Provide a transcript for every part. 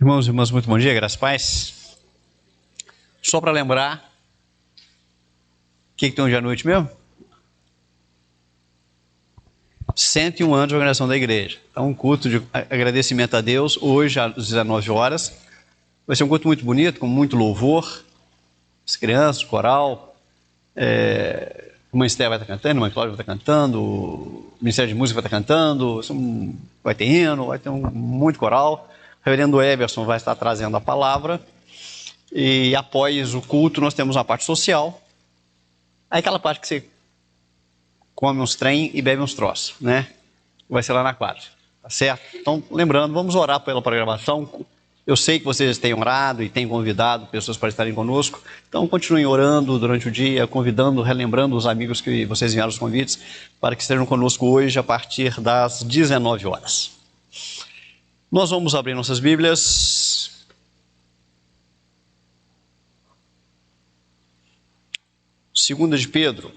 Irmãos e irmãs, muito bom dia, graças a paz. Só para lembrar, o que tem hoje à noite mesmo? 101 anos de organização da igreja. Então, um culto de agradecimento a Deus, hoje às 19 horas. Vai ser um culto muito bonito, com muito louvor. As crianças, o coral. A mãe Esther vai estar cantando, a mãe Cláudia vai estar cantando, o Ministério de Música vai estar cantando, vai ter hino, vai ter muito coral. O reverendo Everson vai estar trazendo a palavra. E após o culto, nós temos uma parte social. Aí aquela parte que você come uns trem e bebe uns troços, né? Vai ser lá na quadra, tá certo? Então, lembrando, vamos orar pela programação. Eu sei que vocês têm orado e têm convidado pessoas para estarem conosco. Então, continuem orando durante o dia, convidando, relembrando os amigos que vocês enviaram os convites para que estejam conosco hoje a partir das 19 horas. Nós vamos abrir nossas Bíblias. Segunda de Pedro,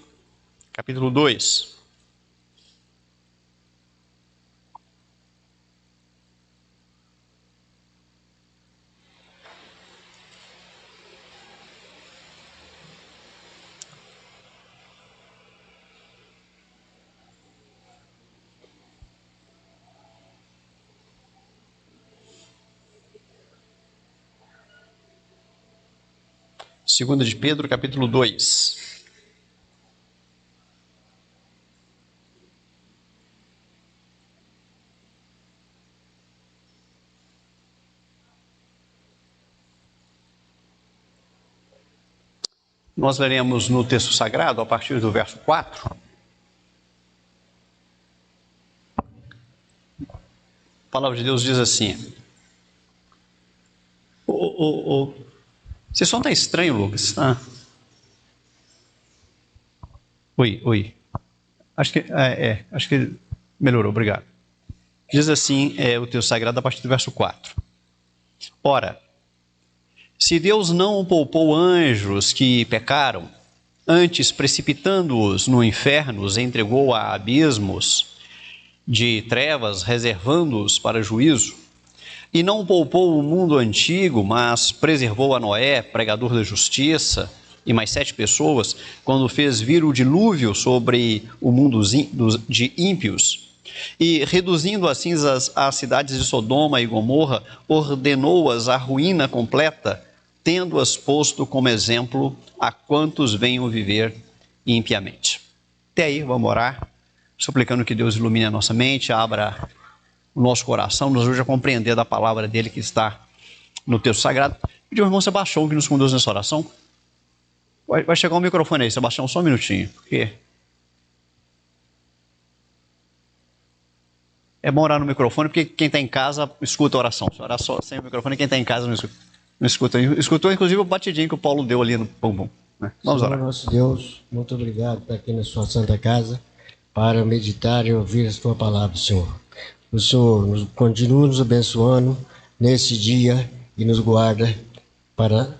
capítulo 2. Segunda de Pedro, capítulo 2. Nós leremos no texto sagrado, a partir do verso 4. A palavra de Deus diz assim. Você só está estranho, Lucas? Oi. Acho que melhorou, obrigado. Diz assim o texto sagrado a partir do verso 4. Ora, se Deus não poupou anjos que pecaram, antes precipitando-os no inferno, os entregou a abismos de trevas, reservando-os para juízo, e não poupou o mundo antigo, mas preservou a Noé, pregador da justiça, e mais 7 pessoas, quando fez vir o dilúvio sobre o mundo de ímpios, e reduzindo as cinzas as cidades de Sodoma e Gomorra, ordenou-as à ruína completa, tendo-as posto como exemplo a quantos venham viver impiamente. Até aí, vamos orar, suplicando que Deus ilumine a nossa mente, abra o nosso coração, nos ajude a compreender da palavra dele que está no texto sagrado. Pedir ao irmão Sebastião que nos conduz nessa oração. Vai chegar o microfone aí, Sebastião, só um minutinho, porque é bom orar no microfone, porque quem está em casa escuta a oração. Se orar só sem o microfone, quem está em casa não escuta. Escutou, inclusive, o batidinho que o Paulo deu ali no bumbum. Né? Vamos Senhor, orar. nosso Deus, muito obrigado por aqui na sua santa casa, para meditar e ouvir a sua palavra, Senhor. O Senhor continua nos abençoando nesse dia e nos guarda para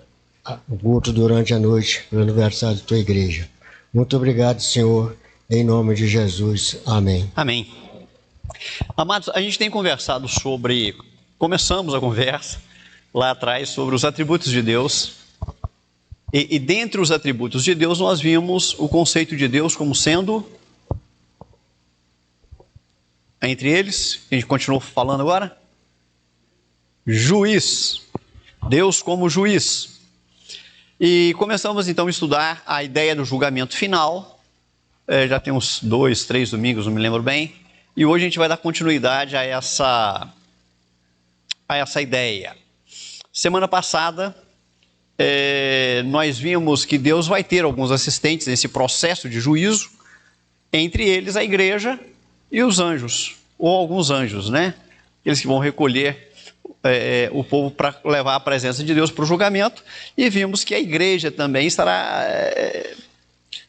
o culto durante a noite, no aniversário da tua igreja. Muito obrigado, Senhor, em nome de Jesus. Amém. Amém. Amados, a gente tem conversado começamos a conversa lá atrás sobre os atributos de Deus. E dentre os atributos de Deus, nós vimos o conceito de Deus como sendo, entre eles, a gente continuou falando agora, juiz. Deus como juiz. E começamos então a estudar a ideia do julgamento final. Já tem uns 2, 3 domingos, não me lembro bem. E hoje a gente vai dar continuidade a essa ideia. Semana passada, nós vimos que Deus vai ter alguns assistentes nesse processo de juízo, entre eles a igreja e os anjos, ou alguns anjos, né? Eles que vão recolher o povo para levar a presença de Deus para o julgamento. E vimos que a igreja também estará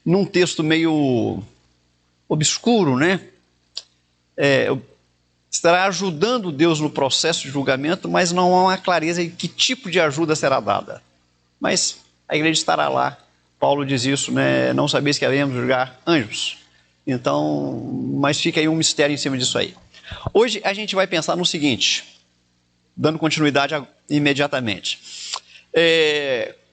num texto meio obscuro, né? Estará ajudando Deus no processo de julgamento, mas não há uma clareza de que tipo de ajuda será dada. Mas a igreja estará lá. Paulo diz isso, né? Não sabeis que havíamos de julgar anjos. Então, mas fica aí um mistério em cima disso aí. Hoje a gente vai pensar no seguinte: dando continuidade imediatamente.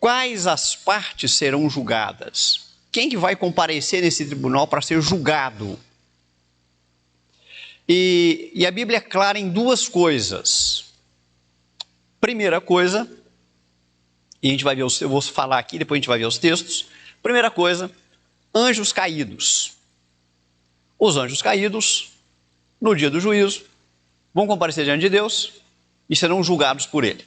Quais as partes serão julgadas? Quem que vai comparecer nesse tribunal para ser julgado? E a Bíblia é clara em duas coisas. Primeira coisa, e a gente vai ver, eu vou falar aqui, depois a gente vai ver os textos. Primeira coisa, anjos caídos. Os anjos caídos, no dia do juízo, vão comparecer diante de Deus e serão julgados por ele.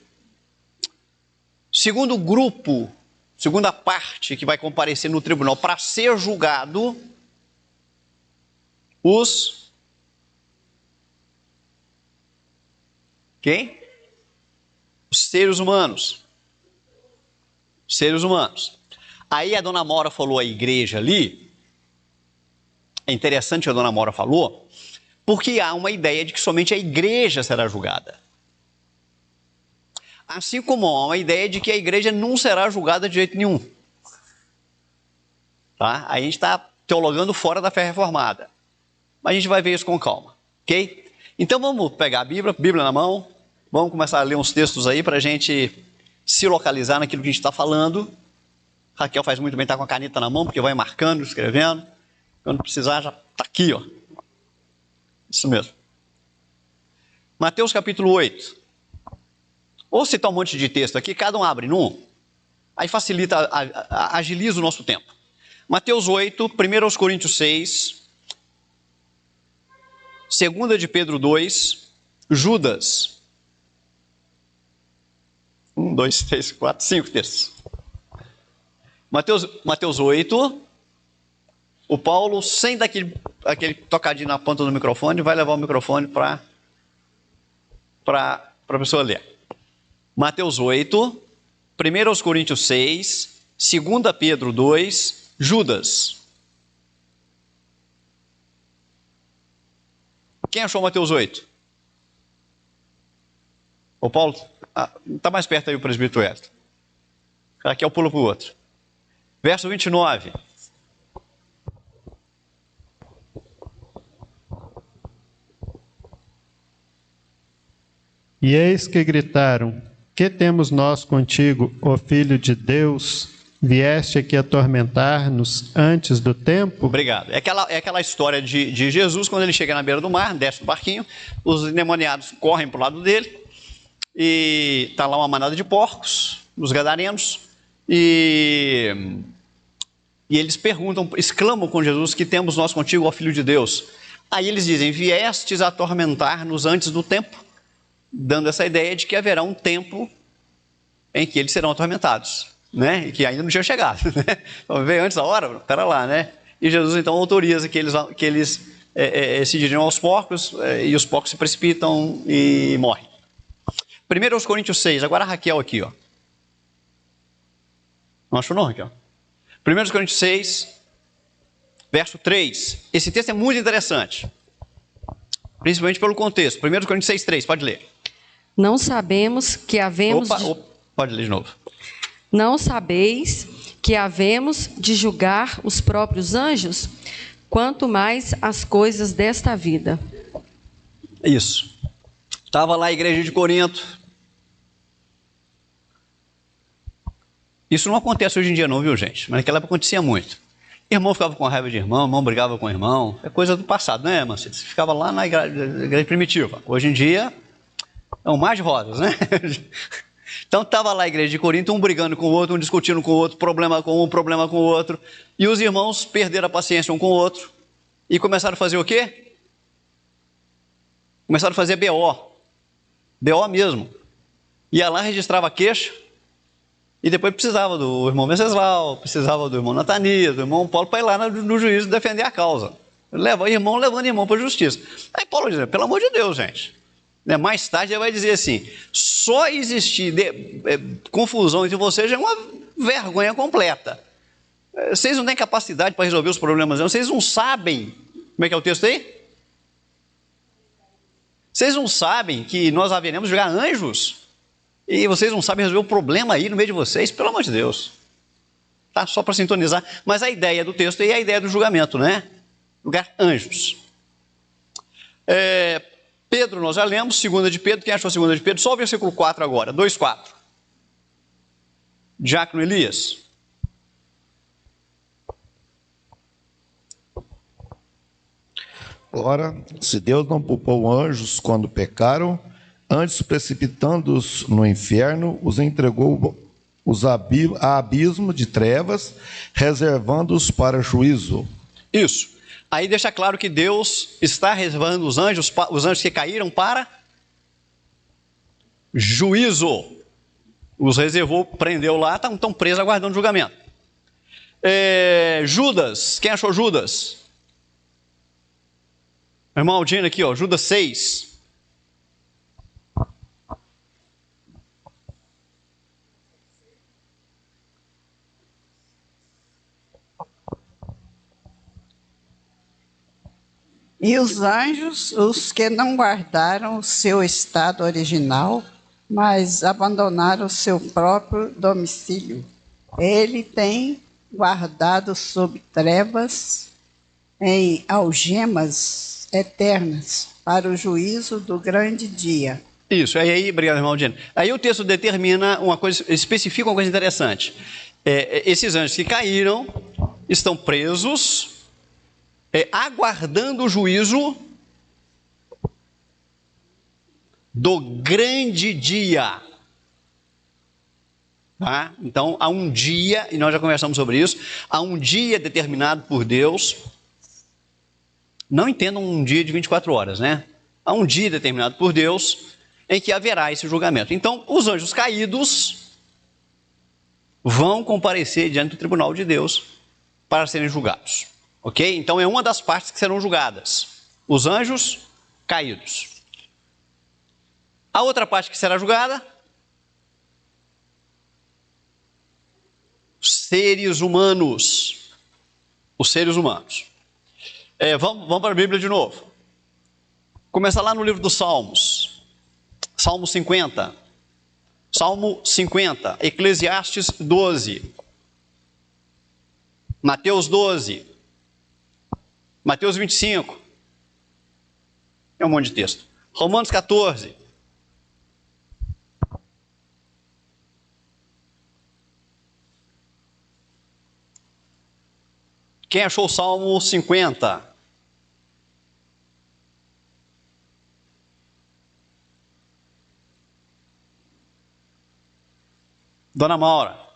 Segundo grupo, segunda parte que vai comparecer no tribunal para ser julgado, quem? Os seres humanos. Seres humanos. Aí a dona Maura falou a igreja ali, é interessante que a dona Maura falou, porque há uma ideia de que somente a igreja será julgada. Assim como há uma ideia de que a igreja não será julgada de jeito nenhum. Tá? Aí a gente está teologando fora da fé reformada. Mas a gente vai ver isso com calma, ok? Então vamos pegar a Bíblia na mão, vamos começar a ler uns textos aí para a gente se localizar naquilo que a gente está falando. Raquel faz muito bem estar com a caneta na mão, porque vai marcando, escrevendo. Quando precisar, já está aqui, ó. Isso mesmo. Mateus capítulo 8. Ou citar um monte de texto aqui, cada um abre num. Aí facilita, agiliza o nosso tempo. Mateus 8, 1 Coríntios 6, 2 de Pedro 2, Judas. 1, 2, 3, 4, 5 textos. Mateus 8, o Paulo, sem dar aquele tocadinho na ponta do microfone, vai levar o microfone para a pessoa ler. Mateus 8, 1 Coríntios 6, 2 Pedro 2, Judas. Quem achou Mateus 8? O Paulo, está mais perto aí o presbítero Esther. Aqui eu pulo para o outro. Verso 29. E eis que gritaram: que temos nós contigo, ó Filho de Deus? Vieste aqui atormentar-nos antes do tempo? Obrigado. É aquela história de Jesus, quando ele chega na beira do mar, desce do barquinho, os endemoniados correm para o lado dele, e está lá uma manada de porcos, os gadarenos, e eles perguntam, exclamam com Jesus: que temos nós contigo, ó Filho de Deus? Aí eles dizem: viestes atormentar-nos antes do tempo, dando essa ideia de que haverá um tempo em que eles serão atormentados, né? E que ainda não tinha chegado, né? Então, veio antes da hora, espera lá, né? E Jesus então autoriza que eles se dirigam aos porcos, e os porcos se precipitam e morrem. 1 Coríntios 6, agora a Raquel aqui, ó. Não achou não, Raquel? 1 Coríntios 6, verso 3. Esse texto é muito interessante, principalmente pelo contexto. 1 Coríntios 6, 3, pode ler. Não sabemos que havemos... Pode ler de novo. Não sabeis que havemos de julgar os próprios anjos, quanto mais as coisas desta vida. Isso. Estava lá a igreja de Corinto. Isso não acontece hoje em dia não, viu, gente? Mas naquela época acontecia muito. Irmão ficava com raiva de irmão brigava com irmão. É coisa do passado, né, irmã? Você ficava lá na igreja primitiva. Hoje em dia, é um mar de rosas, né? Então estava lá a igreja de Corinto, um brigando com o outro, um discutindo com o outro, problema com um, problema com o outro. E os irmãos perderam a paciência um com o outro e começaram a fazer o quê? Começaram a fazer BO. BO mesmo. Ia lá, registrava queixa. E depois precisava do irmão Venceslau, precisava do irmão Natanias, do irmão Paulo, para ir lá no juízo defender a causa. Levando irmão para a justiça. Aí Paulo diz: pelo amor de Deus, gente. Mais tarde ele vai dizer assim: só existir confusão entre vocês é uma vergonha completa. Vocês não têm capacidade para resolver os problemas, não. Vocês não sabem. Como é que é o texto aí? Vocês não sabem que nós haveremos de jogar anjos? E vocês não sabem resolver o problema aí no meio de vocês? Pelo amor de Deus. Tá? Só para sintonizar. Mas a ideia do texto é a ideia do julgamento, né? Julgar anjos. Pedro, nós já lemos, 2 de Pedro. Quem achou 2 de Pedro? Só o versículo 4 agora, 2:4. Diácono Elias. Ora, se Deus não poupou anjos quando pecaram, antes precipitando-os no inferno, os entregou a abismo de trevas, reservando-os para juízo. Isso. Aí deixa claro que Deus está reservando os anjos que caíram para juízo. Os reservou, prendeu lá, estão presos aguardando julgamento. Judas, quem achou Judas? Irmão Aldino aqui, ó, Judas 6. E os anjos, os que não guardaram o seu estado original, mas abandonaram o seu próprio domicílio. Ele tem guardado sob trevas em algemas eternas para o juízo do grande dia. Isso, aí, obrigado, irmão Aldino. Aí o texto determina uma coisa, especifica uma coisa interessante. Esses anjos que caíram estão presos, aguardando o juízo do grande dia. Tá? Então, há um dia, e nós já conversamos sobre isso, há um dia determinado por Deus. Não entendam um dia de 24 horas, né? Há um dia determinado por Deus em que haverá esse julgamento. Então, os anjos caídos vão comparecer diante do tribunal de Deus para serem julgados. Ok? Então, é uma das partes que serão julgadas. Os anjos caídos. A outra parte que será julgada, seres humanos. Os seres humanos. Vamos para a Bíblia de novo. Começa lá no livro dos Salmos. Salmo 50. Salmo 50. Eclesiastes 12. Mateus 12. Mateus 25. É um monte de texto. Romanos 14. Quem achou o Salmo 50? Dona Maura.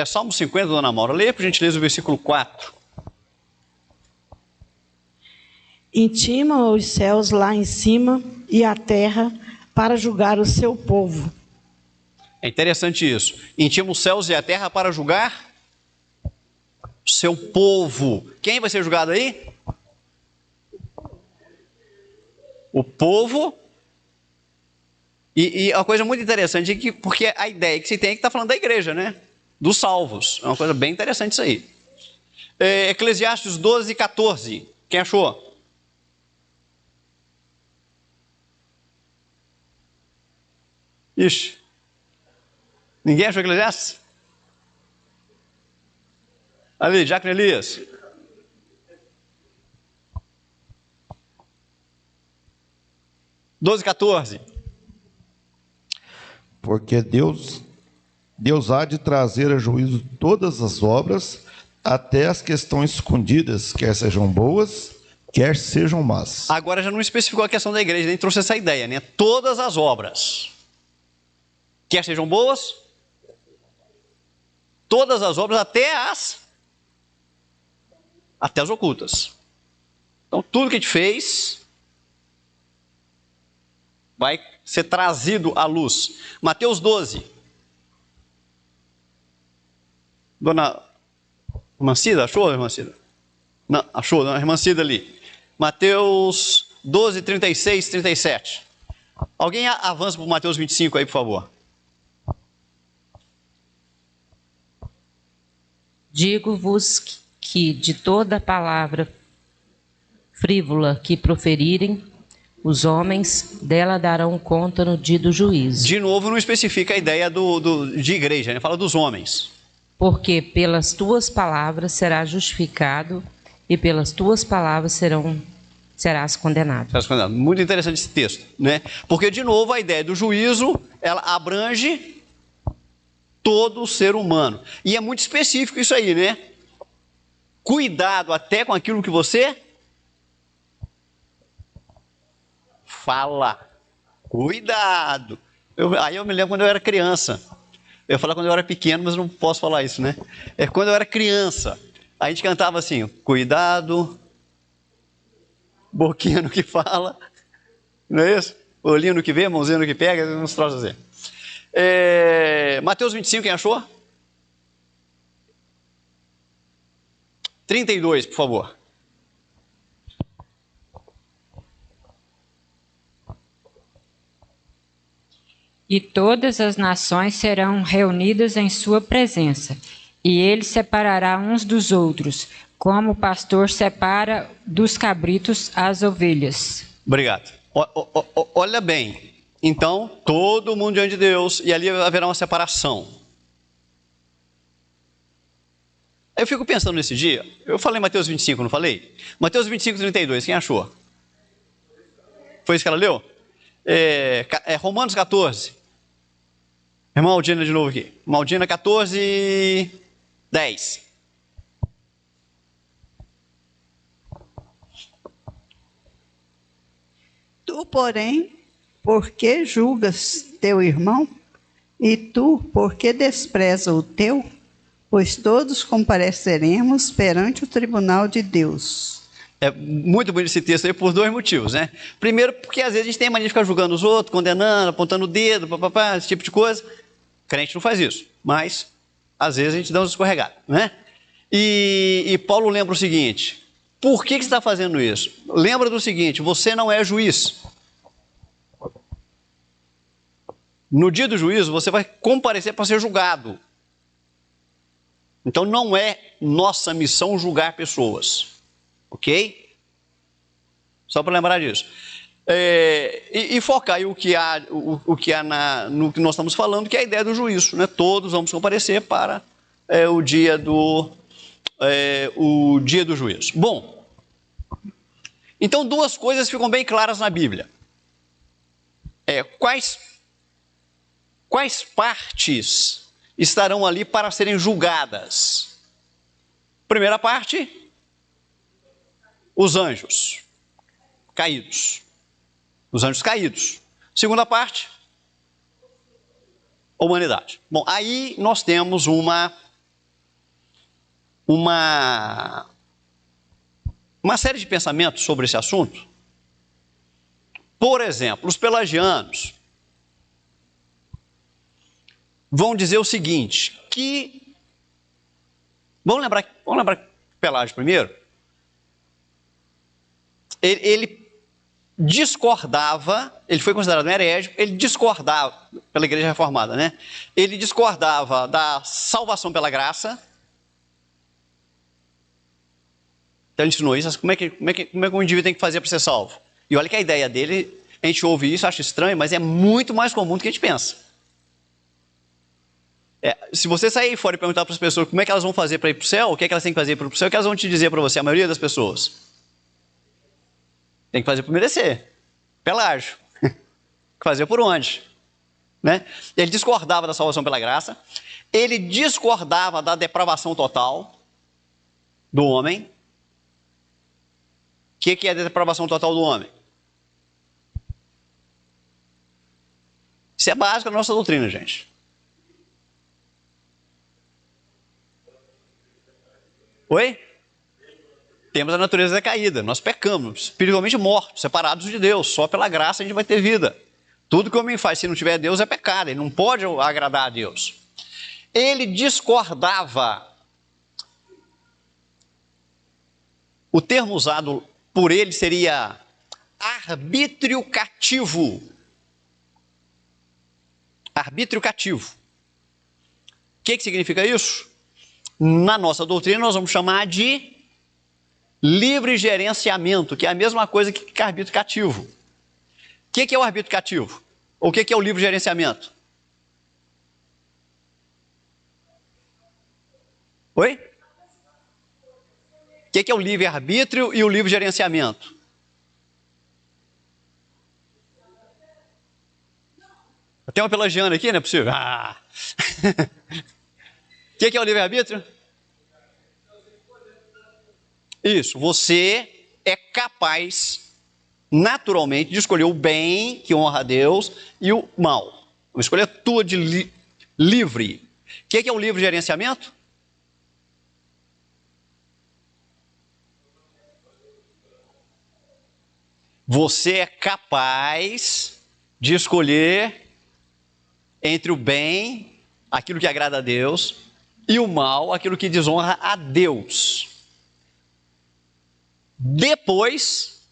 Salmo 50, Dona Maura. Leia, por gentileza, o versículo 4. Intima os céus lá em cima e a terra para julgar o seu povo. É interessante isso. Intima os céus e a terra para julgar o seu povo. Quem vai ser julgado aí? O povo. E uma coisa muito interessante é que, porque a ideia que se tem é que está falando da igreja, né? Dos salvos. É uma coisa bem interessante isso aí. Eclesiastes 12, 14. Quem achou? Ixi. Ninguém achou Eclesiastes? Ali, Diácono Elias. Doze, 14. Porque Deus há de trazer a juízo todas as obras, até as que estão escondidas, quer sejam boas, quer sejam más. Agora já não especificou a questão da igreja, nem trouxe essa ideia, né? Todas as obras, quer sejam boas, todas as obras, até as ocultas. Então, tudo que a gente fez vai ser trazido à luz. Mateus 12. Dona Mancida, achou, irmã Cida? Não, achou, dona irmã Cida ali. Mateus 12, 36, 37. Alguém avança para o Mateus 25 aí, por favor. Digo-vos que de toda palavra frívola que proferirem, os homens dela darão conta no dia do juízo. De novo, não especifica a ideia de igreja, né? Fala dos homens. porque pelas tuas palavras serás justificado e pelas tuas palavras serás condenado. Serás condenado. Muito interessante esse texto, né? Porque, de novo, a ideia do juízo, ela abrange todo o ser humano. E é muito específico isso aí, né? Cuidado até com aquilo que você fala. Cuidado. Aí eu me lembro quando eu era criança. Eu ia falar quando eu era pequeno, mas não posso falar isso, né? É quando eu era criança. A gente cantava assim, cuidado, boquinha no que fala, não é isso? Olhinho no que vê, mãozinha no que pega, uns troços assim. Mateus 25, quem achou? 32, por favor. E todas as nações serão reunidas em sua presença, e ele separará uns dos outros, como o pastor separa dos cabritos as ovelhas. Obrigado. Olha bem, então, todo mundo diante de Deus, e ali haverá uma separação. Eu fico pensando nesse dia, eu falei Mateus 25, não falei? Mateus 25, 32, quem achou? Foi isso que ela leu? Romanos 14. Irmã Aldina de novo aqui. Irmã Aldina 14, 10. Tu, porém, por que julgas teu irmão? E tu, por que despreza o teu? Pois todos compareceremos perante o tribunal de Deus. É muito bonito esse texto aí por dois motivos, né? Primeiro, porque às vezes a gente tem a mania de ficar julgando os outros, condenando, apontando o dedo, papapá, esse tipo de coisa. Crente não faz isso, mas às vezes a gente dá uns escorregados, né? E Paulo lembra o seguinte, por que você está fazendo isso? Lembra do seguinte, você não é juiz. No dia do juízo, você vai comparecer para ser julgado. Então não é nossa missão julgar pessoas. Ok? Só para lembrar disso. E focar aí o que há no que nós estamos falando, que é a ideia do juízo, né? Todos vamos comparecer para o dia do juízo. Bom, então duas coisas ficam bem claras na Bíblia. Quais partes estarão ali para serem julgadas? Primeira parte, os anjos caídos. Os anjos caídos. Segunda parte, a humanidade. Bom, aí nós temos uma série de pensamentos sobre esse assunto. Por exemplo, os pelagianos vão dizer o seguinte, que... Vamos lembrar Pelágio primeiro? Ele discordava, ele foi considerado um herético, ele discordava, pela Igreja Reformada, né? Ele discordava da salvação pela graça. Então ele ensinou isso, como é que um indivíduo tem que fazer para ser salvo? E olha que a ideia dele, a gente ouve isso, acha estranho, mas é muito mais comum do que a gente pensa. Se você sair fora e perguntar para as pessoas como é que elas vão fazer para ir para o céu, o que é que elas têm que fazer para ir para o céu, o que elas vão te dizer para você, a maioria das pessoas? Tem que fazer por merecer. Pelágio. Fazer por onde? Né? Ele discordava da salvação pela graça, ele discordava da depravação total do homem. O que é a depravação total do homem? Isso é básico da nossa doutrina, gente. Oi? Temos a natureza decaída, nós pecamos, espiritualmente mortos, separados de Deus, só pela graça a gente vai ter vida. Tudo que o homem faz, se não tiver Deus, é pecado, ele não pode agradar a Deus. Ele discordava, o termo usado por ele seria arbítrio cativo. Arbítrio cativo. O que significa isso? Na nossa doutrina nós vamos chamar de livre gerenciamento, que é a mesma coisa que arbítrio cativo. O que é o arbítrio cativo? Ou o que é o livre gerenciamento? Oi? O que é o livre-arbítrio e o livre gerenciamento? Tem uma pelagiana aqui, não é possível? Ah. O que é o livre-arbítrio? Isso, você é capaz, naturalmente, de escolher o bem, que honra a Deus, e o mal. Uma escolha tua de livre. O que é o livre gerenciamento? Você é capaz de escolher entre o bem, aquilo que agrada a Deus, e o mal, aquilo que desonra a Deus. Depois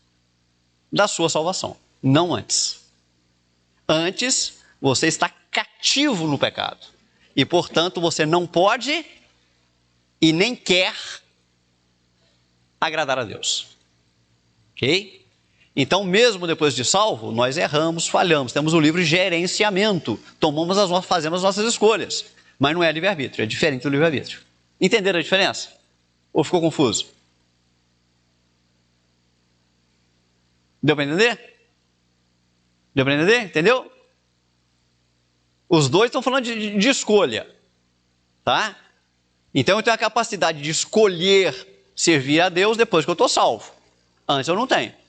da sua salvação, não antes. Antes, você está cativo no pecado. E, portanto, você não pode e nem quer agradar a Deus. Ok? Então, mesmo depois de salvo, nós erramos, falhamos, temos o livre gerenciamento, fazemos as nossas escolhas, mas não é livre-arbítrio, é diferente do livre-arbítrio. Entenderam a diferença? Ou ficou confuso? Deu para entender? Deu para entender? Entendeu? Os dois estão falando de escolha, tá? Então eu tenho a capacidade de escolher servir a Deus depois que eu estou salvo. Antes eu não tenho.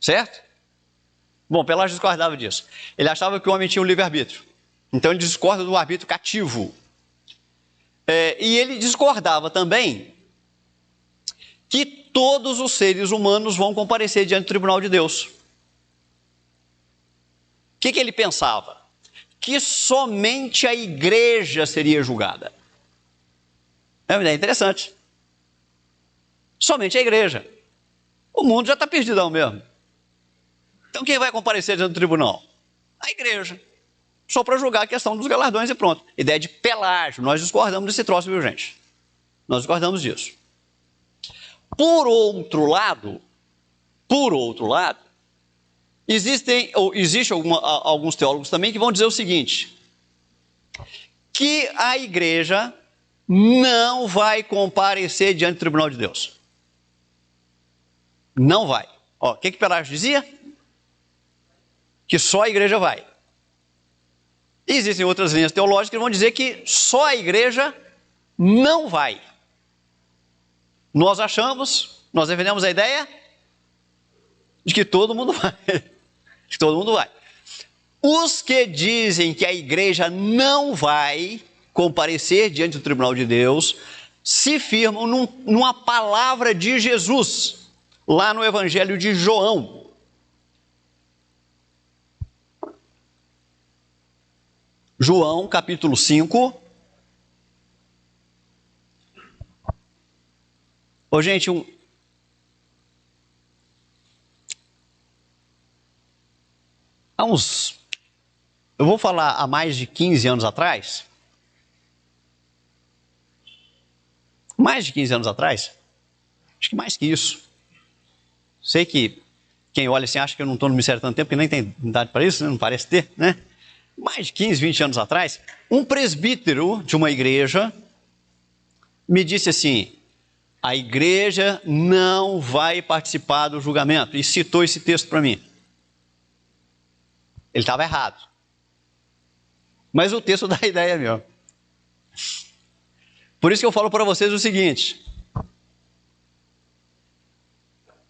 Certo? Bom, Pelágio discordava disso. Ele achava que o homem tinha um livre-arbítrio. Então ele discorda do arbítrio cativo. E ele discordava também que todos os seres humanos vão comparecer diante do tribunal de Deus. O que ele pensava? Que somente a igreja seria julgada. É uma ideia interessante. Somente a igreja. O mundo já está perdidão mesmo. Então quem vai comparecer diante do tribunal? A igreja. Só para julgar a questão dos galardões e pronto. Ideia de Pelágio. Nós discordamos desse troço, viu, gente? Nós discordamos disso. Por outro lado, existem alguns teólogos também que vão dizer o seguinte, que a igreja não vai comparecer diante do tribunal de Deus. Não vai. O que Pelágio dizia? Que só a igreja vai. Existem outras linhas teológicas que vão dizer que só a igreja não vai. Nós defendemos a ideia de que todo mundo vai. Que todo mundo vai. Os que dizem que a igreja não vai comparecer diante do tribunal de Deus, se firmam numa palavra de Jesus, lá no Evangelho de João. João, capítulo 5. Gente, eu vou falar há mais de 15 anos atrás. Mais de 15 anos atrás? Acho que mais que isso. Sei que quem olha assim acha que eu não estou no ministério há tanto tempo, que nem tem idade para isso, né? Não parece ter, né? Mais de 15, 20 anos atrás, um presbítero de uma igreja me disse assim, a igreja não vai participar do julgamento, e citou esse texto para mim. Ele estava errado. Mas o texto dá a ideia mesmo. Por isso que eu falo para vocês o seguinte,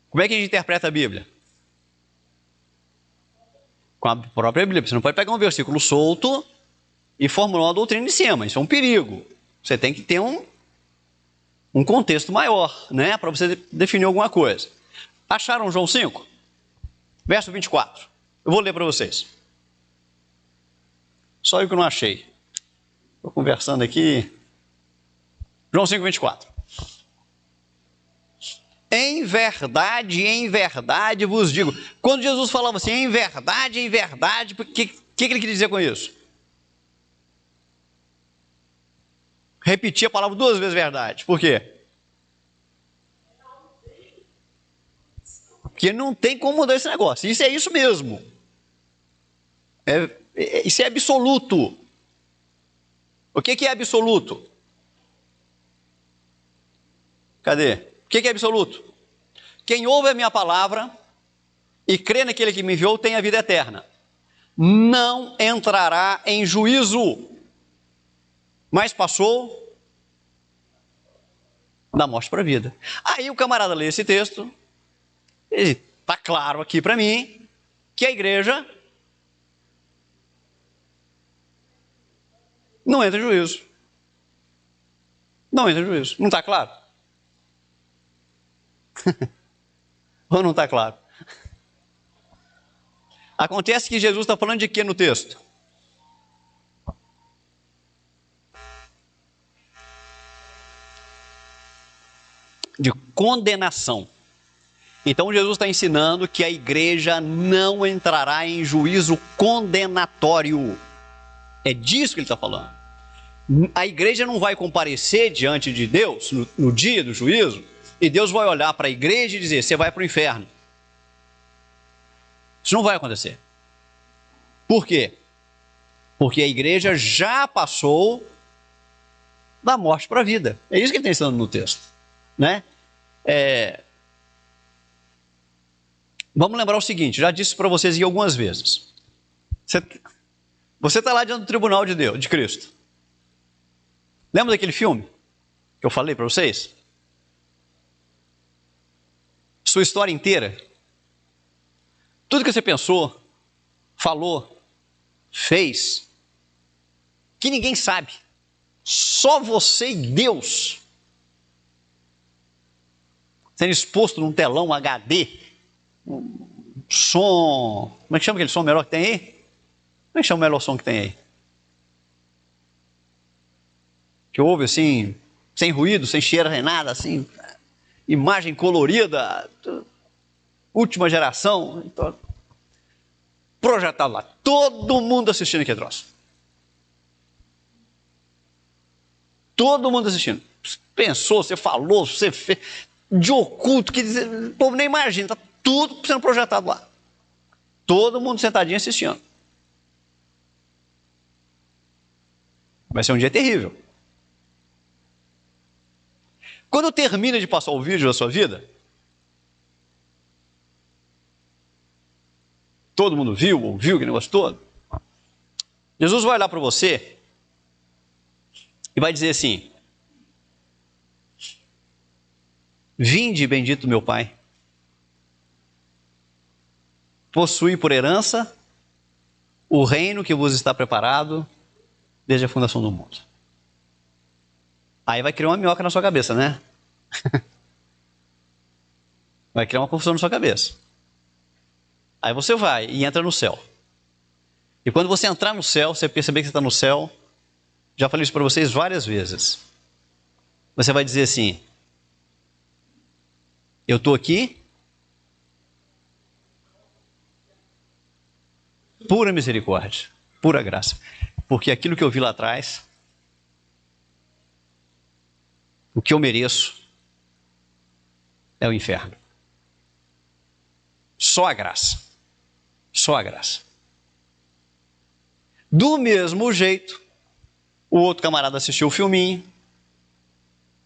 como é que a gente interpreta a Bíblia? Com a própria Bíblia. Você não pode pegar um versículo solto e formular uma doutrina em cima. Isso é um perigo. Você tem que ter um contexto maior, né? Para você definir alguma coisa. Acharam João 5? Verso 24. Eu vou ler para vocês. Só eu que não achei. Estou conversando aqui. João 5, 24. Em verdade vos digo. Quando Jesus falava assim, em verdade, o que ele queria dizer com isso? Repetir a palavra 2 vezes verdade. Por quê? Porque não tem como mudar esse negócio. Isso é isso mesmo. Isso é absoluto. O que é absoluto? Cadê? O que é absoluto? Quem ouve a minha palavra e crê naquele que me enviou tem a vida eterna. Não entrará em juízo, mas passou da morte para a vida. Aí o camarada lê esse texto, está claro aqui para mim que a igreja não entra em juízo. Não entra em juízo. Não está claro? Ou não está claro? Acontece que Jesus está falando de quê no texto? De condenação. Então Jesus está ensinando que a igreja não entrará em juízo condenatório. É disso que ele está falando. A igreja não vai comparecer diante de Deus no dia do juízo e Deus vai olhar para a igreja e dizer: você vai para o inferno. Isso não vai acontecer. Por quê? Porque a igreja já passou da morte para a vida. É isso que ele está ensinando no texto, né? Vamos lembrar o seguinte, já disse para vocês aqui algumas vezes. Você está lá diante do tribunal de Deus, de Cristo. Lembra daquele filme que eu falei para vocês? Sua história inteira, tudo que você pensou, falou, fez, que ninguém sabe, só você e Deus, sendo exposto num telão HD, um som, como é que chama aquele som melhor que tem aí? Como é que chama o melhor som que tem aí? Que ouve assim, sem ruído, sem cheiro, sem nada, assim, imagem colorida, última geração, projetado lá, todo mundo assistindo aquele troço. Todo mundo assistindo. Pensou, você falou, você fez, de oculto, que o povo nem imagina, está tudo sendo projetado lá. Todo mundo sentadinho assistindo. Vai ser um dia terrível. Quando termina de passar o vídeo da sua vida, todo mundo viu, ouviu aquele negócio todo, Jesus vai olhar para você e vai dizer assim: vinde, bendito meu Pai, possui por herança o reino que vos está preparado desde a fundação do mundo. Aí vai criar uma minhoca na sua cabeça, né? Vai criar uma confusão na sua cabeça. Aí você vai e entra no céu. E quando você entrar no céu, você perceber que você está no céu, já falei isso para vocês várias vezes. Você vai dizer assim: eu estou aqui, pura misericórdia, pura graça. Porque aquilo que eu vi lá atrás, o que eu mereço é o inferno. Só a graça. Só a graça. Do mesmo jeito, o outro camarada assistiu o filminho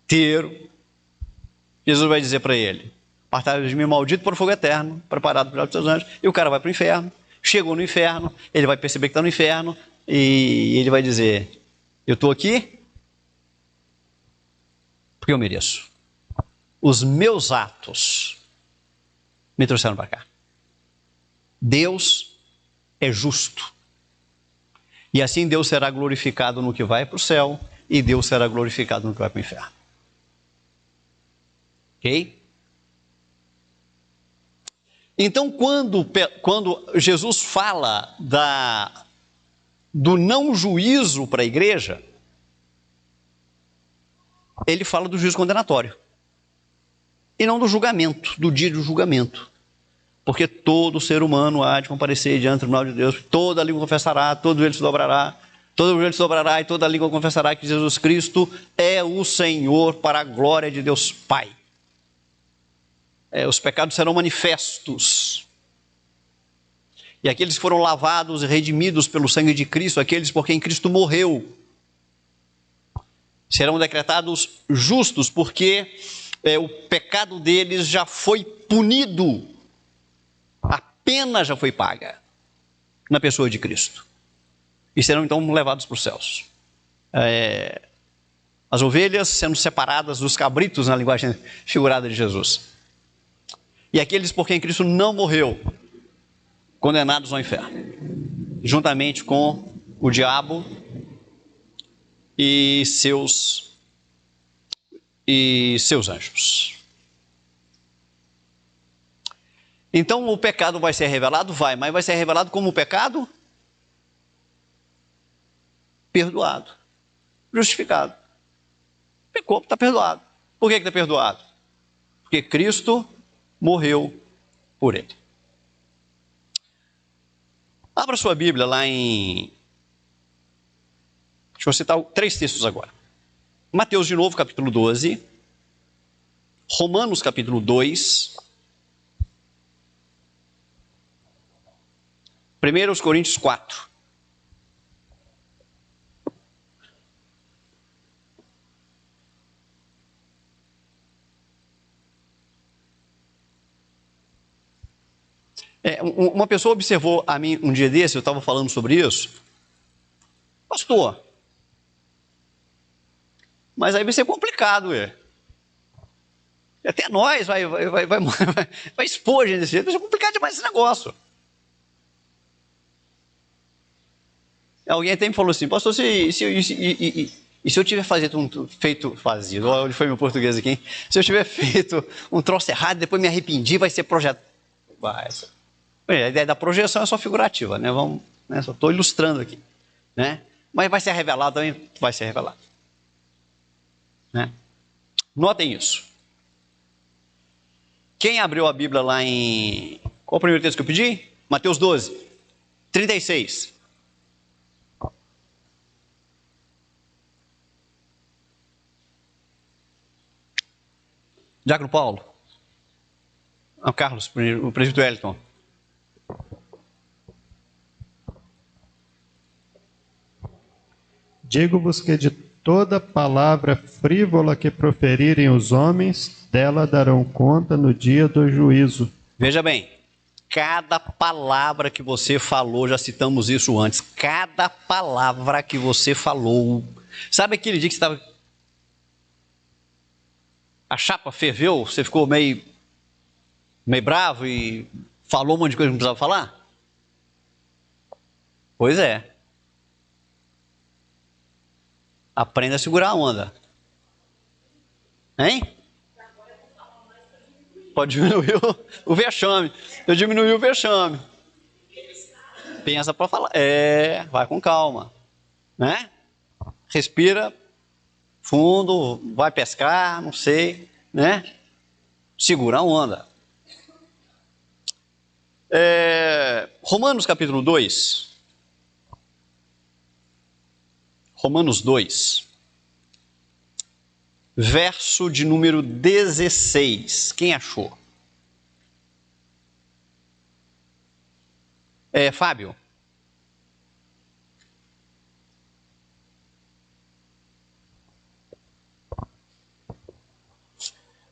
inteiro. Jesus vai dizer para ele: apartai-vos de mim, maldito, para o fogo eterno, preparado para os seus anjos. E o cara vai para o inferno. Chegou no inferno, ele vai perceber que está no inferno e ele vai dizer: eu estou aqui porque eu mereço. Os meus atos me trouxeram para cá. Deus é justo. E assim Deus será glorificado no que vai para o céu e Deus será glorificado no que vai para o inferno. Ok? Então, quando Jesus fala do não juízo para a igreja, ele fala do juízo condenatório. E não do julgamento, do dia do julgamento. Porque todo ser humano há de comparecer diante do tribunal de Deus, toda língua confessará, todo joelho se dobrará, todo joelho se dobrará e toda língua confessará que Jesus Cristo é o Senhor, para a glória de Deus Pai. Os pecados serão manifestos. E aqueles que foram lavados e redimidos pelo sangue de Cristo, aqueles por quem Cristo morreu, Serão decretados justos, porque o pecado deles já foi punido. A pena já foi paga na pessoa de Cristo. E serão então levados para os céus. As ovelhas sendo separadas dos cabritos, na linguagem figurada de Jesus. E aqueles por quem Cristo não morreu, condenados ao inferno, juntamente com o diabo e seus anjos. Então o pecado vai ser revelado? Mas vai ser revelado como pecado? Perdoado, justificado. Pecou, está perdoado. Por que está perdoado? Porque Cristo morreu por ele. Abra sua Bíblia lá em... Deixa eu citar 3 textos agora. Mateus de novo, capítulo 12. Romanos, capítulo 2. 1 Coríntios 4. Uma pessoa observou a mim um dia desse, eu estava falando sobre isso. Pastor, mas aí vai ser complicado, até nós vai expor a gente desse jeito, vai ser complicado demais esse negócio. Alguém até me falou assim, pastor, se eu tiver fazido, onde foi meu português aqui, hein? Se eu tiver feito um troço errado, depois me arrependi, vai ser projeto. A ideia da projeção é só figurativa, né? Só estou ilustrando aqui, né? Mas vai ser revelado também, vai ser revelado, né? Notem isso. Quem abriu a Bíblia lá em... Qual o primeiro texto que eu pedi? Mateus 12, 36. Diácono Paulo. Não, Carlos, o presbítero Wellington. Digo-vos que de toda palavra frívola que proferirem os homens, dela darão conta no dia do juízo. Veja bem, cada palavra que você falou, já citamos isso antes, cada palavra que você falou. Sabe aquele dia que você estava... A chapa ferveu, você ficou meio bravo e falou um monte de coisa que não precisava falar? Pois é. Aprenda a segurar a onda. Hein? Pode diminuir o vexame. Eu diminui o vexame. Pensa para falar. Vai com calma. Né? Respira fundo, vai pescar, não sei. Né? Segura a onda. Romanos capítulo 2. Romanos 2, verso de número 16. Quem achou? Fábio.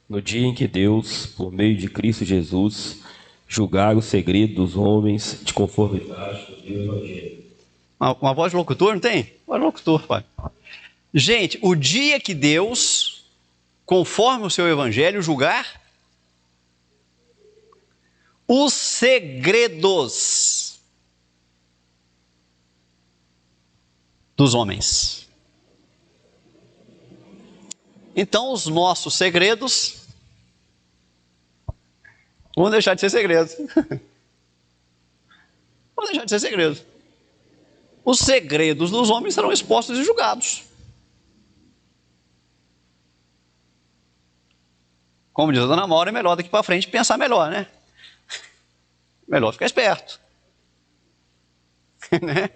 No dia em que Deus, por meio de Cristo Jesus, julgar o segredo dos homens de conformidade com o Evangelho. Uma voz de locutor, não tem? Voz de locutor, pai. Gente, o dia que Deus, conforme o seu evangelho, julgar os segredos dos homens. Então, os nossos segredos vão deixar de ser segredos. Vão deixar de ser segredos. Os segredos dos homens serão expostos e julgados. Como diz a dona Maura, é melhor daqui para frente pensar melhor, né? Melhor ficar esperto. Né?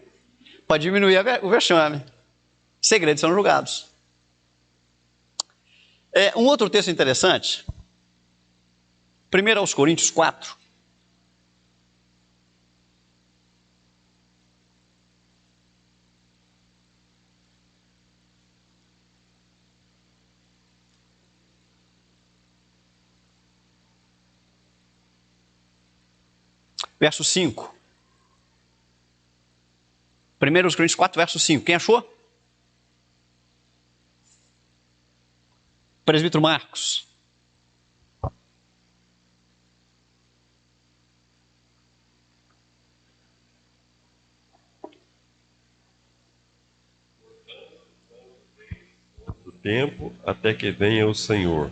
Para diminuir o vexame. Segredos serão julgados. Um outro texto interessante. 1 Coríntios 4. verso 5. 1 Coríntios 4, verso 5. Quem achou? Presbítero Marcos. Tempo até que venha o Senhor,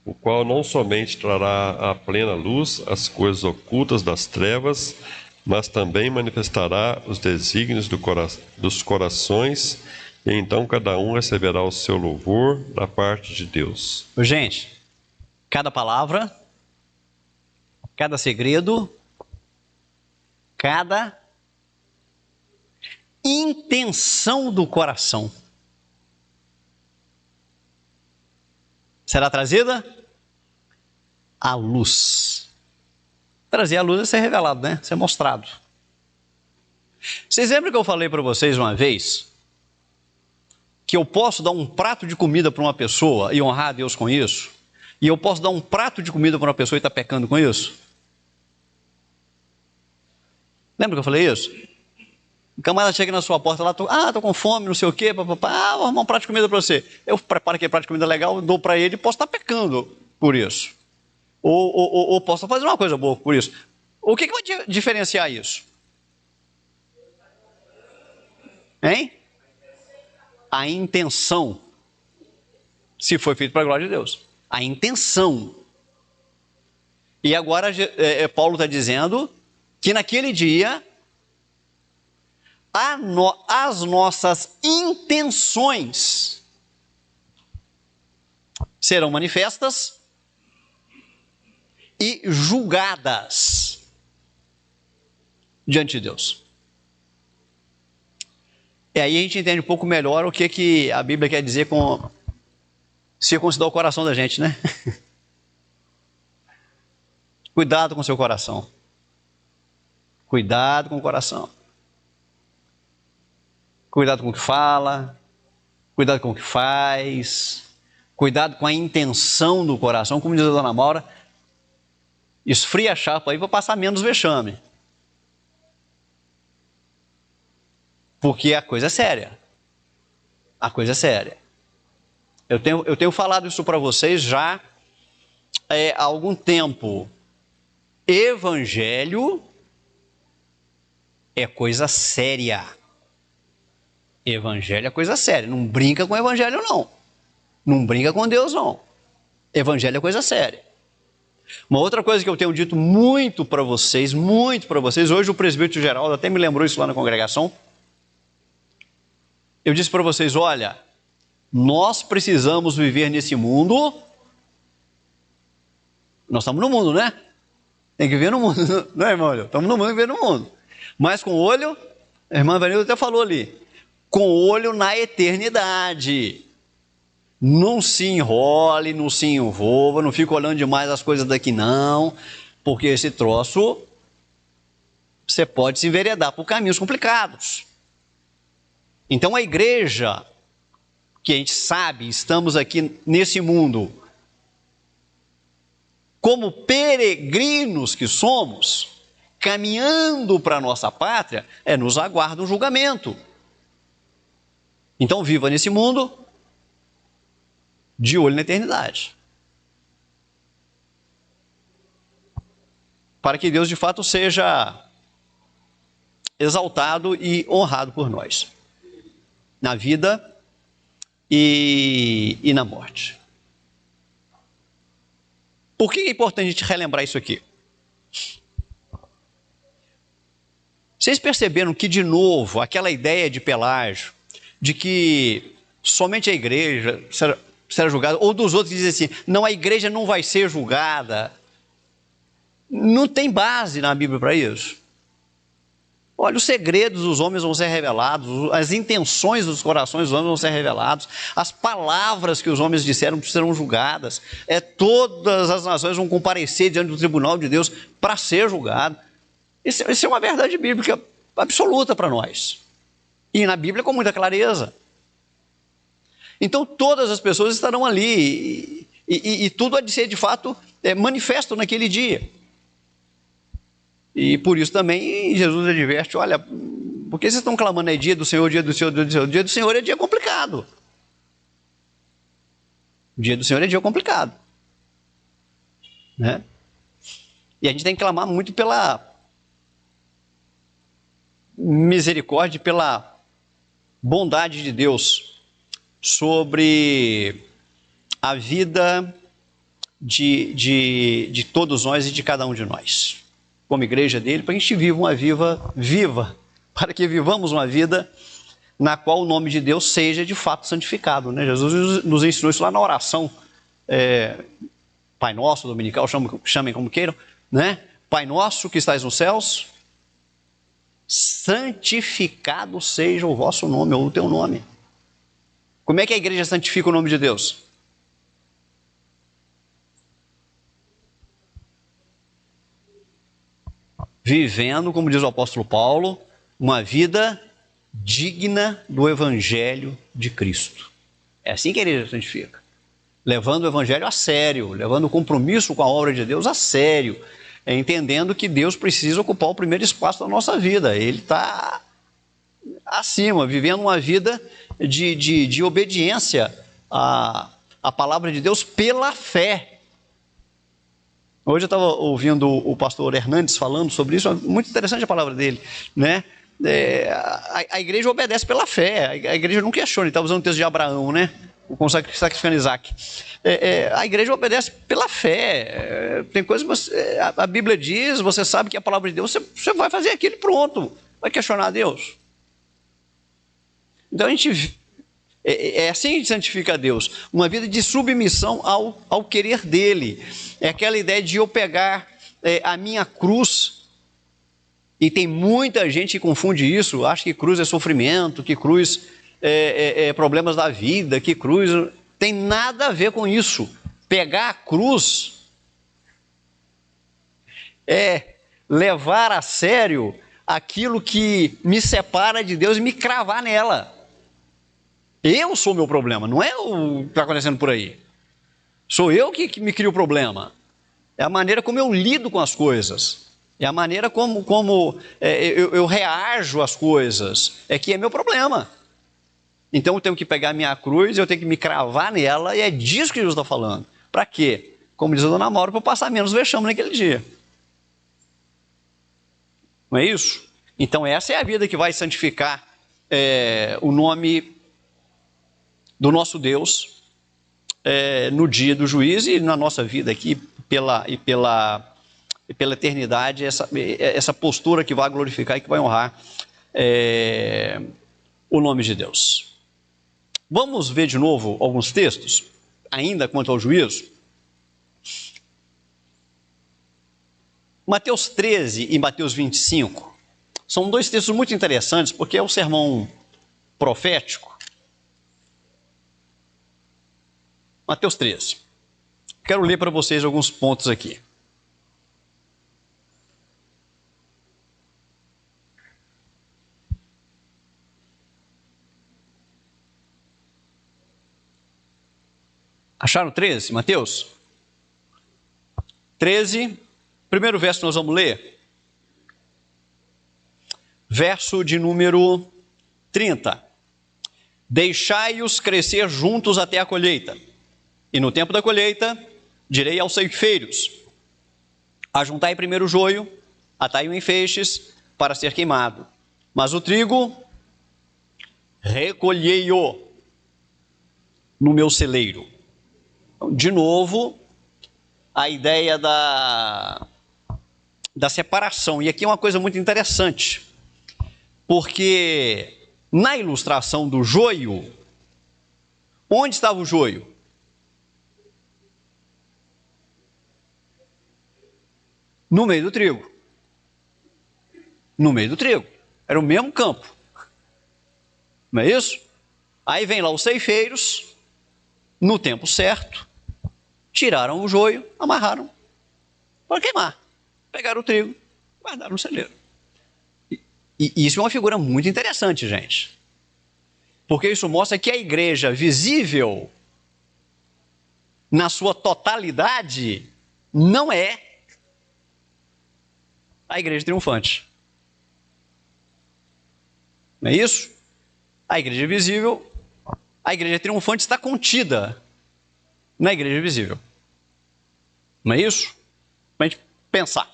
o qual não somente trará à plena luz as coisas ocultas das trevas, mas também manifestará os desígnios dos corações, e então cada um receberá o seu louvor da parte de Deus. Gente, cada palavra, cada segredo, cada intenção do coração será trazida à luz. Trazer à luz é ser revelado, né? Ser mostrado. Vocês lembram que eu falei para vocês uma vez que eu posso dar um prato de comida para uma pessoa e honrar a Deus com isso? E eu posso dar um prato de comida para uma pessoa e estar pecando com isso? Lembra que eu falei isso? O camarada chega na sua porta lá, tô com fome, não sei o quê, vou arrumar um prato de comida para você. Eu preparo aquele prato de comida legal, dou para ele e posso estar pecando por isso. Ou posso fazer uma coisa boa por isso. O que vai diferenciar isso? Hein? A intenção. Se foi feito para a glória de Deus. A intenção. E agora Paulo está dizendo que naquele dia as nossas intenções serão manifestas e julgadas diante de Deus. E aí a gente entende um pouco melhor o que a Bíblia quer dizer com circuncidar o coração da gente, né? Cuidado com o seu coração. Cuidado com o coração. Cuidado com o que fala, cuidado com o que faz, cuidado com a intenção do coração. Como diz a dona Maura, esfria a chapa aí para passar menos vexame. Porque a coisa é séria. A coisa é séria. Eu tenho falado isso para vocês já há algum tempo. Evangelho é coisa séria. Evangelho é coisa séria. Não brinca com o evangelho, não. Não brinca com Deus, não. Evangelho é coisa séria. Uma outra coisa que eu tenho dito muito para vocês, hoje o presbítero Geraldo até me lembrou isso lá na congregação. Eu disse para vocês, olha, nós precisamos viver nesse mundo. Nós estamos no mundo, né? Tem que viver no mundo, não é, irmão? Estamos no mundo e viver no mundo. Mas com o olho, a irmã Vanilda até falou ali, com o olho na eternidade. Não se enrole, não se envolva, não fique olhando demais as coisas daqui não, porque esse troço, você pode se enveredar por caminhos complicados. Então a igreja, que a gente sabe, estamos aqui nesse mundo, como peregrinos que somos, caminhando para a nossa pátria, nos aguarda um julgamento. Então viva nesse mundo de olho na eternidade. Para que Deus de fato seja exaltado e honrado por nós. Na vida e na morte. Por que é importante a gente relembrar isso aqui? Vocês perceberam que, de novo, aquela ideia de Pelágio, de que somente a igreja será julgada, ou dos outros que dizem assim, não, a igreja não vai ser julgada. Não tem base na Bíblia para isso. Olha, os segredos dos homens vão ser revelados, as intenções dos corações dos homens vão ser revelados, as palavras que os homens disseram serão julgadas, todas as nações vão comparecer diante do tribunal de Deus para ser julgado. Isso é uma verdade bíblica absoluta para nós. E na Bíblia com muita clareza. Então todas as pessoas estarão ali e tudo há de ser de fato manifesto naquele dia. E por isso também Jesus adverte, olha, por que vocês estão clamando é dia do Senhor, dia do Senhor, dia do Senhor? O dia do Senhor é dia complicado. O dia do Senhor é dia complicado. Né? E a gente tem que clamar muito pela misericórdia, pela bondade de Deus sobre a vida de todos nós e de cada um de nós. Como igreja dele, para que a gente viva uma viva, para que vivamos uma vida na qual o nome de Deus seja de fato santificado. Né? Jesus nos ensinou isso lá na oração, Pai Nosso, dominical, chamem como queiram, né? Pai Nosso que estais nos céus, santificado seja o vosso nome, ou o teu nome. Como é que a igreja santifica o nome de Deus? Vivendo, como diz o apóstolo Paulo, uma vida digna do evangelho de Cristo. É assim que a igreja santifica. Levando o evangelho a sério, levando o compromisso com a obra de Deus a sério, entendendo que Deus precisa ocupar o primeiro espaço da nossa vida. Ele está acima, vivendo uma vida de obediência à palavra de Deus pela fé. Hoje eu estava ouvindo o pastor Hernandes falando sobre isso, muito interessante a palavra dele, né? A igreja obedece pela fé, a igreja não questiona, ele estava usando o texto de Abraão, né? Com sacrificando Isaac. A igreja obedece pela fé, tem coisas que a Bíblia diz, você sabe que a palavra de Deus, você vai fazer aquilo e pronto, vai questionar a Deus. Então a gente... É assim que a gente santifica a Deus, uma vida de submissão ao querer dele. É aquela ideia de eu pegar a minha cruz, e tem muita gente que confunde isso, acha que cruz é sofrimento, que cruz é problemas da vida, que cruz... Tem nada a ver com isso. Pegar a cruz é levar a sério aquilo que me separa de Deus e me cravar nela. Eu sou o meu problema, não é o que está acontecendo por aí. Sou eu que me crio o problema. É a maneira como eu lido com as coisas. É a maneira como eu reajo às coisas. É que é meu problema. Então eu tenho que pegar a minha cruz, eu tenho que me cravar nela, e é disso que Jesus está falando. Para quê? Como diz a dona Maura, para eu passar menos vexame naquele dia. Não é isso? Então essa é a vida que vai santificar o nome do nosso Deus no dia do juízo e na nossa vida aqui pela eternidade, essa postura que vai glorificar e que vai honrar o nome de Deus. Vamos ver de novo alguns textos, ainda quanto ao juízo. Mateus 13 e Mateus 25 são dois textos muito interessantes, porque é um sermão profético. Mateus 13. Quero ler para vocês alguns pontos aqui. Acharam 13, Mateus? 13, primeiro verso que nós vamos ler. Verso de número 30. Deixai-os crescer juntos até a colheita. E no tempo da colheita, direi aos ceifeiros: ajuntai primeiro o joio, atai-o em feixes, para ser queimado. Mas o trigo, recolhei-o no meu celeiro. Então, de novo, a ideia da separação. E aqui é uma coisa muito interessante, porque na ilustração do joio, onde estava o joio? No meio do trigo. No meio do trigo. Era o mesmo campo. Não é isso? Aí vem lá os ceifeiros, no tempo certo, tiraram o joio, amarraram para queimar. Pegaram o trigo, guardaram no celeiro. E isso é uma figura muito interessante, gente. Porque isso mostra que a igreja visível, na sua totalidade, não é a igreja triunfante. Não é isso? A igreja visível, a igreja triunfante está contida na igreja visível. Não é isso? Para a gente pensar.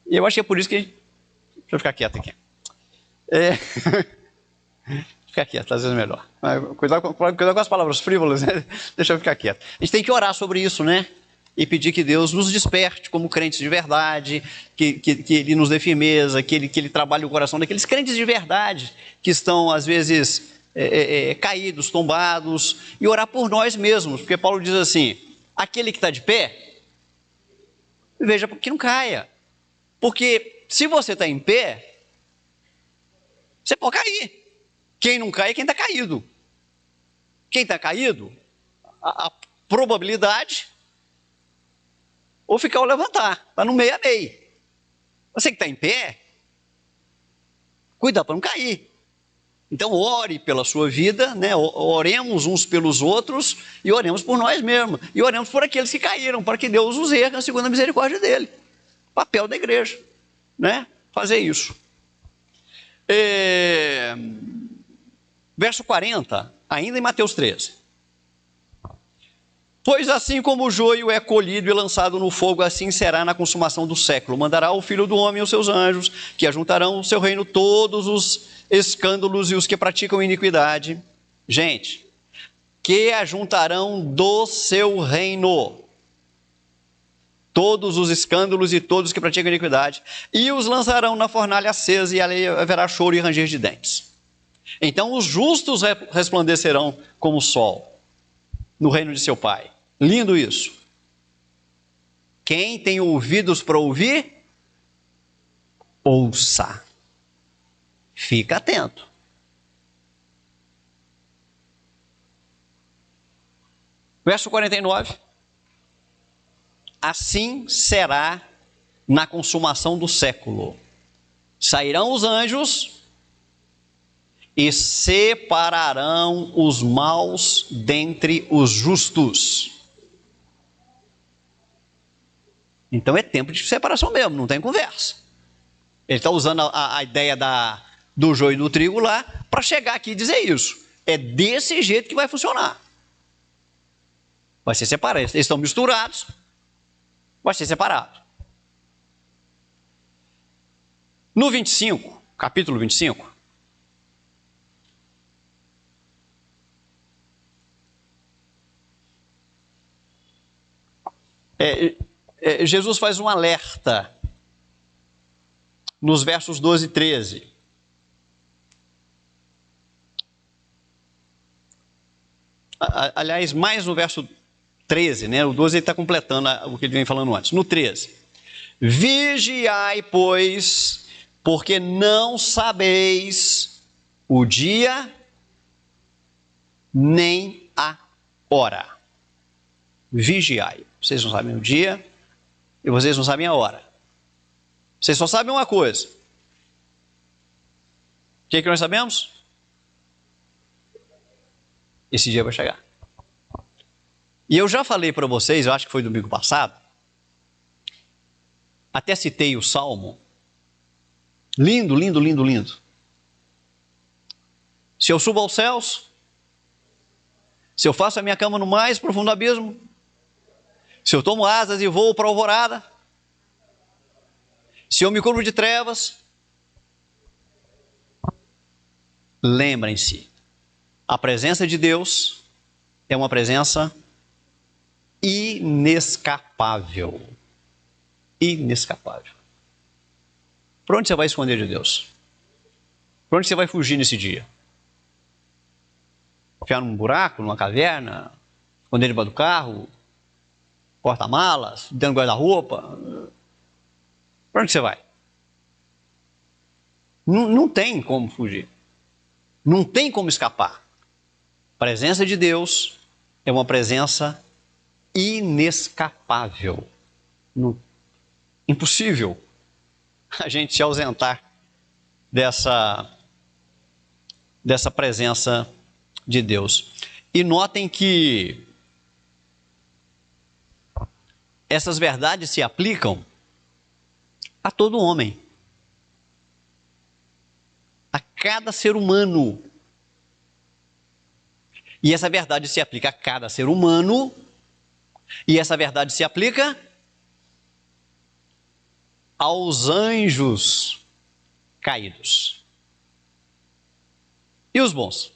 E eu acho que é por isso que... Deixa eu ficar quieto aqui. Ficar quieto, às vezes é melhor. Cuidado com as palavras frívolas, né? Deixa eu ficar quieto. A gente tem que orar sobre isso, né? E pedir que Deus nos desperte como crentes de verdade, que Ele nos dê firmeza, que Ele trabalhe o coração daqueles crentes de verdade que estão, às vezes, caídos, tombados, e orar por nós mesmos, porque Paulo diz assim, aquele que está de pé, veja que não caia, porque se você está em pé, você pode cair. Quem não cai é quem está caído. Quem está caído, a probabilidade ou ficar ou levantar, está no meio a meio. Você que está em pé, cuida para não cair. Então ore pela sua vida, né? Oremos uns pelos outros e oremos por nós mesmos. E oremos por aqueles que caíram, para que Deus os erga segundo a misericórdia dele. Papel da igreja, né? Fazer isso. Verso 40, ainda em Mateus 13. Pois assim como o joio é colhido e lançado no fogo, assim será na consumação do século. Mandará o Filho do Homem os seus anjos, que ajuntarão no seu reino todos os escândalos e os que praticam iniquidade. Gente, que ajuntarão do seu reino todos os escândalos e todos os que praticam iniquidade, e os lançarão na fornalha acesa, e ali haverá choro e ranger de dentes. Então os justos resplandecerão como o sol no reino de seu Pai. Lindo isso. Quem tem ouvidos para ouvir, ouça. Fica atento. Verso 49. Assim será na consumação do século. Sairão os anjos e separarão os maus dentre os justos. Então é tempo de separação mesmo, não tem conversa. Ele está usando a ideia do joio e do trigo lá para chegar aqui e dizer isso. É desse jeito que vai funcionar. Vai ser separado. Eles estão misturados, vai ser separado. No 25, capítulo 25, Jesus faz um alerta nos versos 12 e 13. Aliás, mais no verso 13, né? O 12 ele está completando o que ele vem falando antes. No 13. Vigiai, pois, porque não sabeis o dia nem a hora. Vigiai. Vocês não sabem o dia e vocês não sabem a hora. Vocês só sabem uma coisa. O que é que nós sabemos? Esse dia vai chegar. E eu já falei para vocês, eu acho que foi domingo passado, até citei o Salmo. Lindo, lindo, lindo, lindo. Se eu subo aos céus, se eu faço a minha cama no mais profundo abismo, se eu tomo asas e voo para a alvorada, se eu me cubro de trevas, lembrem-se, a presença de Deus é uma presença inescapável. Inescapável. Por onde você vai esconder de Deus? Por onde você vai fugir nesse dia? Enfiar num buraco, numa caverna, esconder debaixo do carro, porta-malas, dentro do guarda-roupa? Para onde você vai? Não tem como fugir. Não tem como escapar. A presença de Deus é uma presença inescapável. Impossível a gente se ausentar dessa presença de Deus. E notem que essas verdades se aplicam a todo homem, a cada ser humano. E essa verdade se aplica a cada ser humano, e essa verdade se aplica aos anjos caídos. E os bons?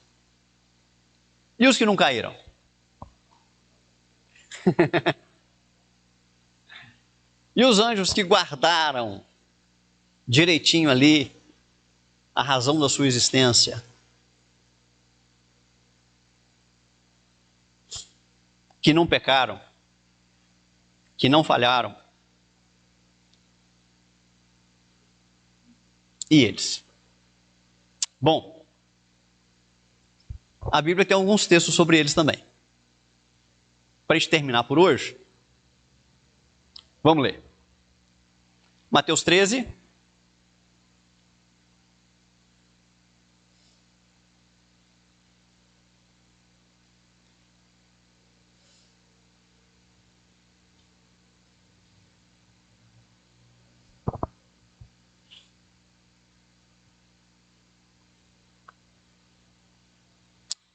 E os que não caíram? E os anjos que guardaram direitinho ali a razão da sua existência? Que não pecaram, que não falharam. E eles? Bom, a Bíblia tem alguns textos sobre eles também. Para a gente terminar por hoje, vamos ler. Mateus 13.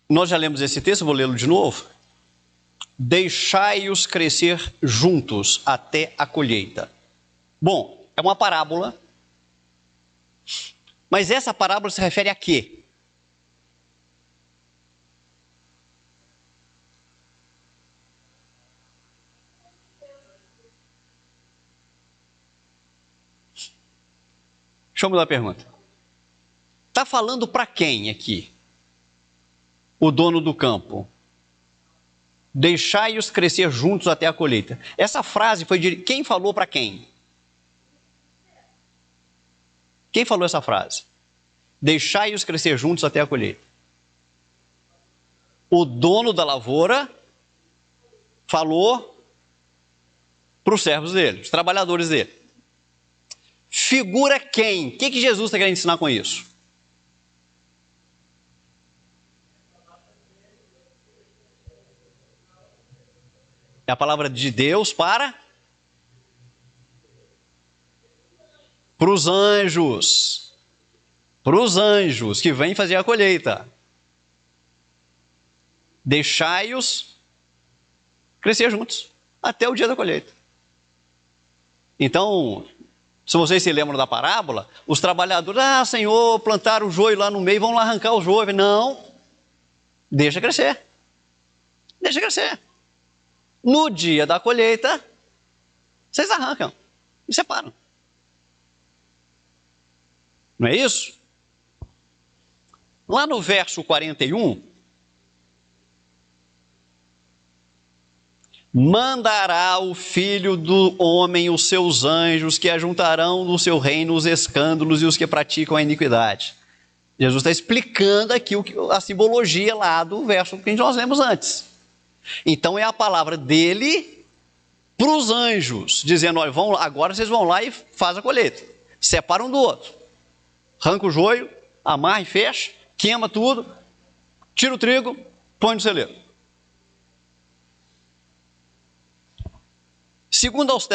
Nós já lemos esse texto, vou lê-lo de novo. Deixai-os crescer juntos até a colheita. Bom, é uma parábola, mas essa parábola se refere a quê? Deixa eu mudar a pergunta. Está falando para quem aqui? O dono do campo. Deixai-os crescer juntos até a colheita. Essa frase foi de quem falou para quem? Quem falou essa frase? Deixai-os crescer juntos até a colheita. O dono da lavoura falou para os servos dele, os trabalhadores dele. Figura quem? O que Jesus está querendo ensinar com isso? É a palavra de Deus para os anjos. Para os anjos que vêm fazer a colheita. Deixai-os crescer juntos até o dia da colheita. Então, se vocês se lembram da parábola, os trabalhadores, Senhor, plantaram o joio lá no meio, vão lá arrancar o joio. Não, deixa crescer. Deixa crescer. No dia da colheita, vocês arrancam e separam. Não é isso? Lá no verso 41, mandará o Filho do Homem os seus anjos, que ajuntarão no seu reino os escândalos e os que praticam a iniquidade. Jesus está explicando aqui a simbologia lá do verso que nós lemos antes. Então é a palavra dele para os anjos, dizendo, olha, agora vocês vão lá e fazem a colheita. Separa um do outro. Arranca o joio, amarra e fecha, queima tudo, tira o trigo, põe no celeiro. Segundo aos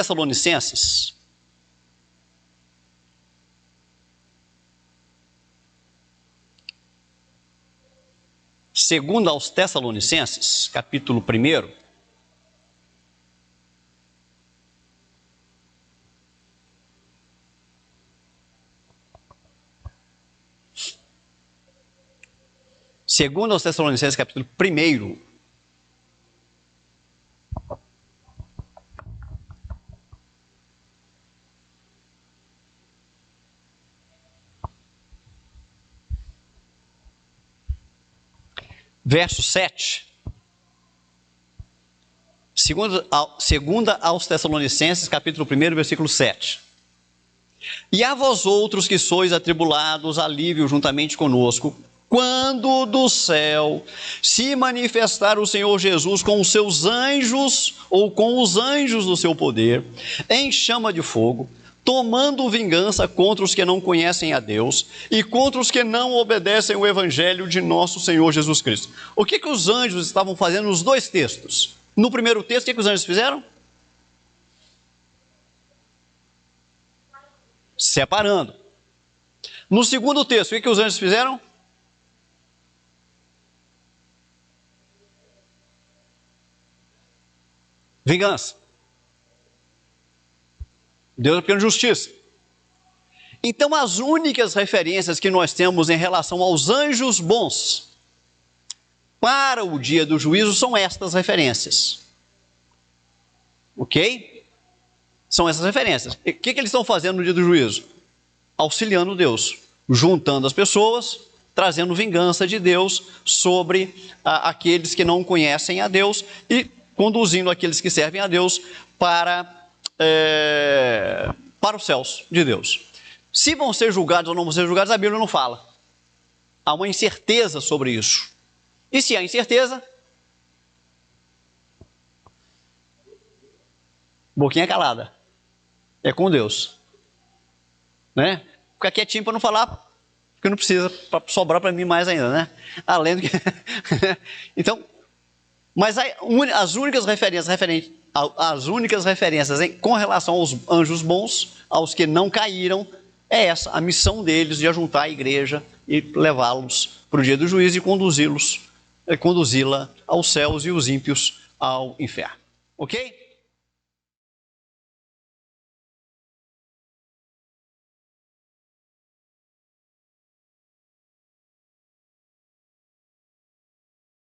Tessalonicenses, capítulo 1, segundo aos Tessalonicenses, capítulo 1, verso 7, segunda aos Tessalonicenses, capítulo 1, versículo 7. E a vós outros que sois atribulados, alívio juntamente conosco, quando do céu se manifestar o Senhor Jesus com os seus anjos, ou com os anjos do seu poder, em chama de fogo, tomando vingança contra os que não conhecem a Deus e contra os que não obedecem o evangelho de nosso Senhor Jesus Cristo. O que os anjos estavam fazendo nos dois textos? No primeiro texto, o que os anjos fizeram? separando. No segundo texto, o que os anjos fizeram? Vingança. Deus apenas justiça. Então, as únicas referências que nós temos em relação aos anjos bons para o dia do juízo são estas referências. Ok? São essas referências. O que eles estão fazendo no dia do juízo? Auxiliando Deus, juntando as pessoas, trazendo vingança de Deus sobre aqueles que não conhecem a Deus e conduzindo aqueles que servem a Deus para os céus de Deus. Se vão ser julgados ou não vão ser julgados, a Bíblia não fala. Há uma incerteza sobre isso. E se há incerteza, boquinha calada. É com Deus. Né? Ficar quietinho para não falar, porque não precisa, para sobrar para mim mais ainda, né? Além do que... Então, mas as únicas referências com relação aos anjos bons, aos que não caíram, é essa, a missão deles de ajuntar a igreja e levá-los para o dia do juízo e conduzi-la aos céus e os ímpios ao inferno. Ok?